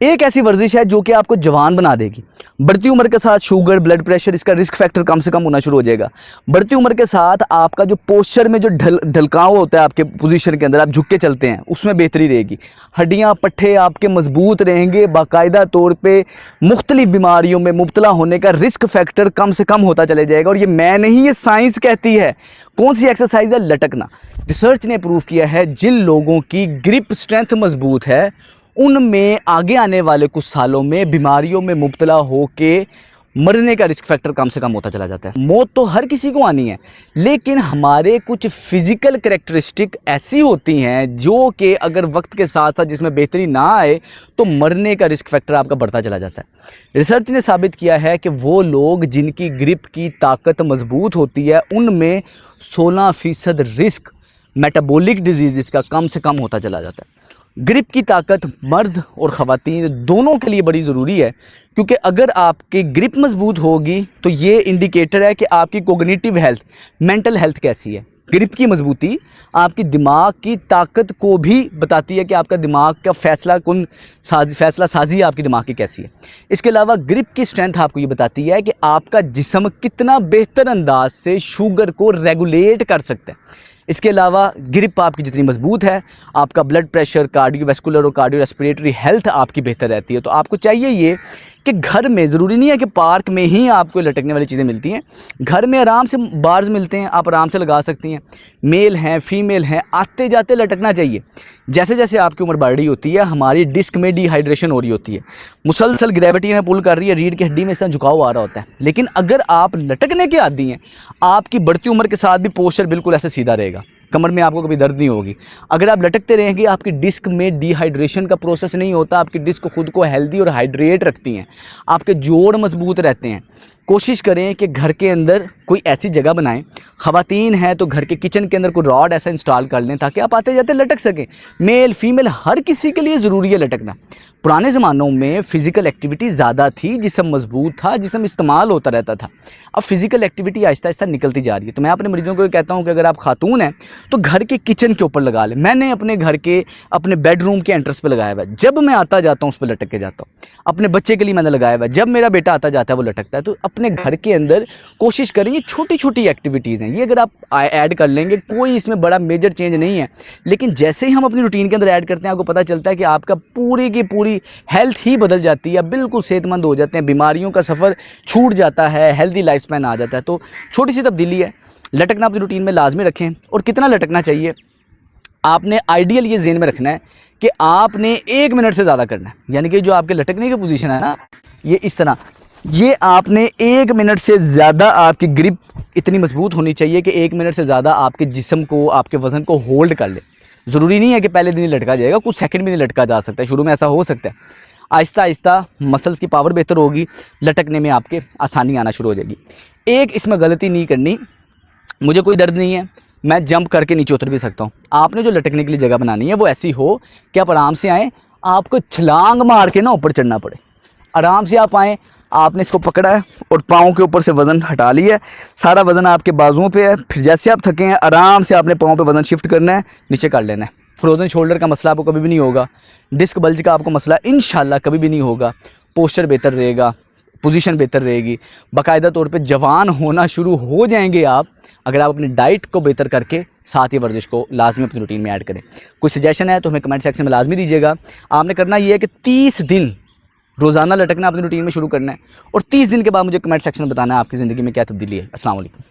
एक ऐसी वर्जिश है जो कि आपको जवान बना देगी। बढ़ती उम्र के साथ शुगर, ब्लड प्रेशर, इसका रिस्क फैक्टर कम से कम होना शुरू हो जाएगा। बढ़ती उम्र के साथ आपका जो पोस्चर में जो ढलकाव होता है आपके पोजीशन के अंदर, आप झुक के चलते हैं, उसमें बेहतरी रहेगी। हड्डियां पट्ठे आपके मजबूत रहेंगे। बाकायदा तौर पे मुख्तलिफ बीमारियों में मुब्तला होने का रिस्क फैक्टर कम से कम होता चले जाएगा। और ये मैं नहीं, ये साइंस कहती है। कौन सी एक्सरसाइज है? लटकना। रिसर्च ने प्रूव किया है जिन लोगों की ग्रिप स्ट्रेंथ मजबूत है उनमें आगे आने वाले कुछ सालों में बीमारियों में मुब्तला होके मरने का रिस्क फैक्टर कम से कम होता चला जाता है। मौत तो हर किसी को आनी है, लेकिन हमारे कुछ फिजिकल कैरेक्टरिस्टिक ऐसी होती हैं जो कि अगर वक्त के साथ साथ जिसमें बेहतरी ना आए तो मरने का रिस्क फैक्टर आपका बढ़ता चला जाता है। रिसर्च ने साबित किया है कि वो लोग जिनकी ग्रिप की ताकत मजबूत होती है उनमें 16% रिस्क मेटाबॉलिक डिजीज़ का कम से कम होता चला जाता है। ग्रिप की ताकत मर्द और ख़वातीन दोनों के लिए बड़ी ज़रूरी है, क्योंकि अगर आपकी ग्रिप मजबूत होगी तो ये इंडिकेटर है कि आपकी कोग्निटिव हेल्थ, मेंटल हेल्थ कैसी है। ग्रिप की मजबूती आपकी दिमाग की ताकत को भी बताती है कि आपका दिमाग का फैसला साजी आपकी दिमाग की कैसी है। इसके अलावा ग्रिप की स्ट्रेंथ आपको ये बताती है कि आपका जिस्म कितना बेहतर अंदाज से शुगर को रेगुलेट कर सकता है। इसके अलावा ग्रिप आपकी जितनी मजबूत है, आपका ब्लड प्रेशर, कार्डियोवैस्कुलर और कार्डियो रेस्पिरेटरी हेल्थ आपकी बेहतर रहती है। तो आपको चाहिए ये कि घर में, ज़रूरी नहीं है कि पार्क में ही आपको लटकने वाली चीज़ें मिलती हैं, घर में आराम से बार्स मिलते हैं, आप आराम से लगा सकती हैं। मेल हैं, फीमेल हैं, आते जाते लटकना चाहिए। जैसे जैसे आपकी उम्र बढ़ रही होती है हमारी डिस्क में डिहाइड्रेशन हो रही होती है, मुसलसल ग्रेविटी में पुल कर रही है, रीढ़ की हड्डी में इस तरह झुकाव आ रहा होता है। लेकिन अगर आप लटकने के आदी हैं, आपकी बढ़ती उम्र के साथ भी पोस्चर बिल्कुल ऐसे सीधा रहेगा, कमर में आपको कभी दर्द नहीं होगी। अगर आप लटकते रहेंगे आपकी डिस्क में डिहाइड्रेशन का प्रोसेस नहीं होता, आपकी डिस्क खुद को हेल्दी और हाइड्रेट रखती हैं, आपके जोड़ मजबूत रहते हैं। कोशिश करें कि घर के अंदर कोई ऐसी जगह बनाएं, ख़वातीन हैं तो घर के किचन के अंदर कोई रॉड ऐसा इंस्टॉल कर लें ताकि आप आते जाते लटक सकें। मेल फीमेल हर किसी के लिए ज़रूरी है लटकना। पुराने ज़मानों में फ़िज़िकल एक्टिविटी ज़्यादा थी, जिस्म मजबूत था, जिस्म इस्तेमाल होता रहता था। अब फ़िज़िकल एक्टिविटी आहिस्ता आहिस्ता निकलती जा रही है। तो मैं अपने मरीज़ों को कहता हूँ कि अगर आप खातून हैं तो घर के किचन के ऊपर लगा लें। मैंने अपने घर के अपने बेडरूम के एंट्रेंस पे लगाया हुआ है, जब मैं आता जाता हूँ उस पर लटक के जाता हूँ। अपने बच्चे के लिए मैंने लगाया हुआ है, जब मेरा बेटा आता जाता है वो लटकता है। तो अपने घर के अंदर कोशिश करें, ये छोटी छोटी एक्टिविटीज़ हैं, ये अगर आप ऐड कर लेंगे कोई इसमें बड़ा मेजर चेंज नहीं है। लेकिन जैसे ही हम अपनी रूटीन के अंदर ऐड करते हैं आपको पता चलता है कि आपका पूरी की पूरी हेल्थ ही बदल जाती है, बिल्कुल सेहतमंद हो जाते हैं, बीमारियों का सफ़र छूट जाता है, हेल्दी लाइफ स्पैन आ जाता है। तो छोटी सी तब्दीली है, लटकना अपनी रूटीन में लाजमी रखें। और कितना लटकना चाहिए, आपने आइडियल ये ज़हन में रखना है कि आपने 1 मिनट से ज़्यादा करना है। यानी कि जो आपके लटकने की पोजीशन है ना, ये इस तरह, ये आपने 1 मिनट से ज़्यादा आपकी ग्रिप इतनी मजबूत होनी चाहिए कि 1 मिनट से ज़्यादा आपके जिस्म को, आपके वज़न को होल्ड कर ले। ज़रूरी नहीं है कि पहले दिन ही लटका जाएगा, कुछ सेकंड में नहीं लटका जा सकता है, शुरू में ऐसा हो सकता है। आहिस्ता आहिस्ता मसल्स की पावर बेहतर होगी, लटकने में आपके आसानी आना शुरू हो जाएगी। एक इसमें गलती नहीं करनी, मुझे कोई दर्द नहीं है, मैं जंप करके नीचे उतर भी सकता हूँ। आपने जो लटकने के लिए जगह बनानी है वो ऐसी हो कि आप आराम से आएँ, आपको छलांग मार के ना ऊपर चढ़ना पड़े। आराम से आप आएँ, आपने इसको पकड़ा है और पाँव के ऊपर से वज़न हटा लिया है, सारा वज़न आपके बाजुओं पे है। फिर जैसे आप थके हैं आराम से आपने पाँव पे वज़न शिफ्ट करना है, नीचे कर लेना है। फ्रोजन शोल्डर का मसला आपको कभी भी नहीं होगा, डिस्क बल्ज का आपको मसला इंशाल्लाह कभी भी नहीं होगा, पोस्चर बेहतर रहेगा, पोजीशन बेहतर रहेगी, बाकायदा तौर पे जवान होना शुरू हो जाएंगे आप अगर आप अपनी डाइट को बेहतर करके साथ ही वर्जिश को लाजमी अपनी रूटीन में ऐड करें। कोई सजेशन है तो हमें कमेंट सेक्शन में लाजमी दीजिएगा। आपने करना ये है कि 30 दिन रोज़ाना लटकना अपनी रूटीन में शुरू करना है और 30 दिन के बाद मुझे कमेंट सेक्शन में बताना है आपकी ज़िंदगी में क्या तब्दीली है। अस्सलाम वालेकुम।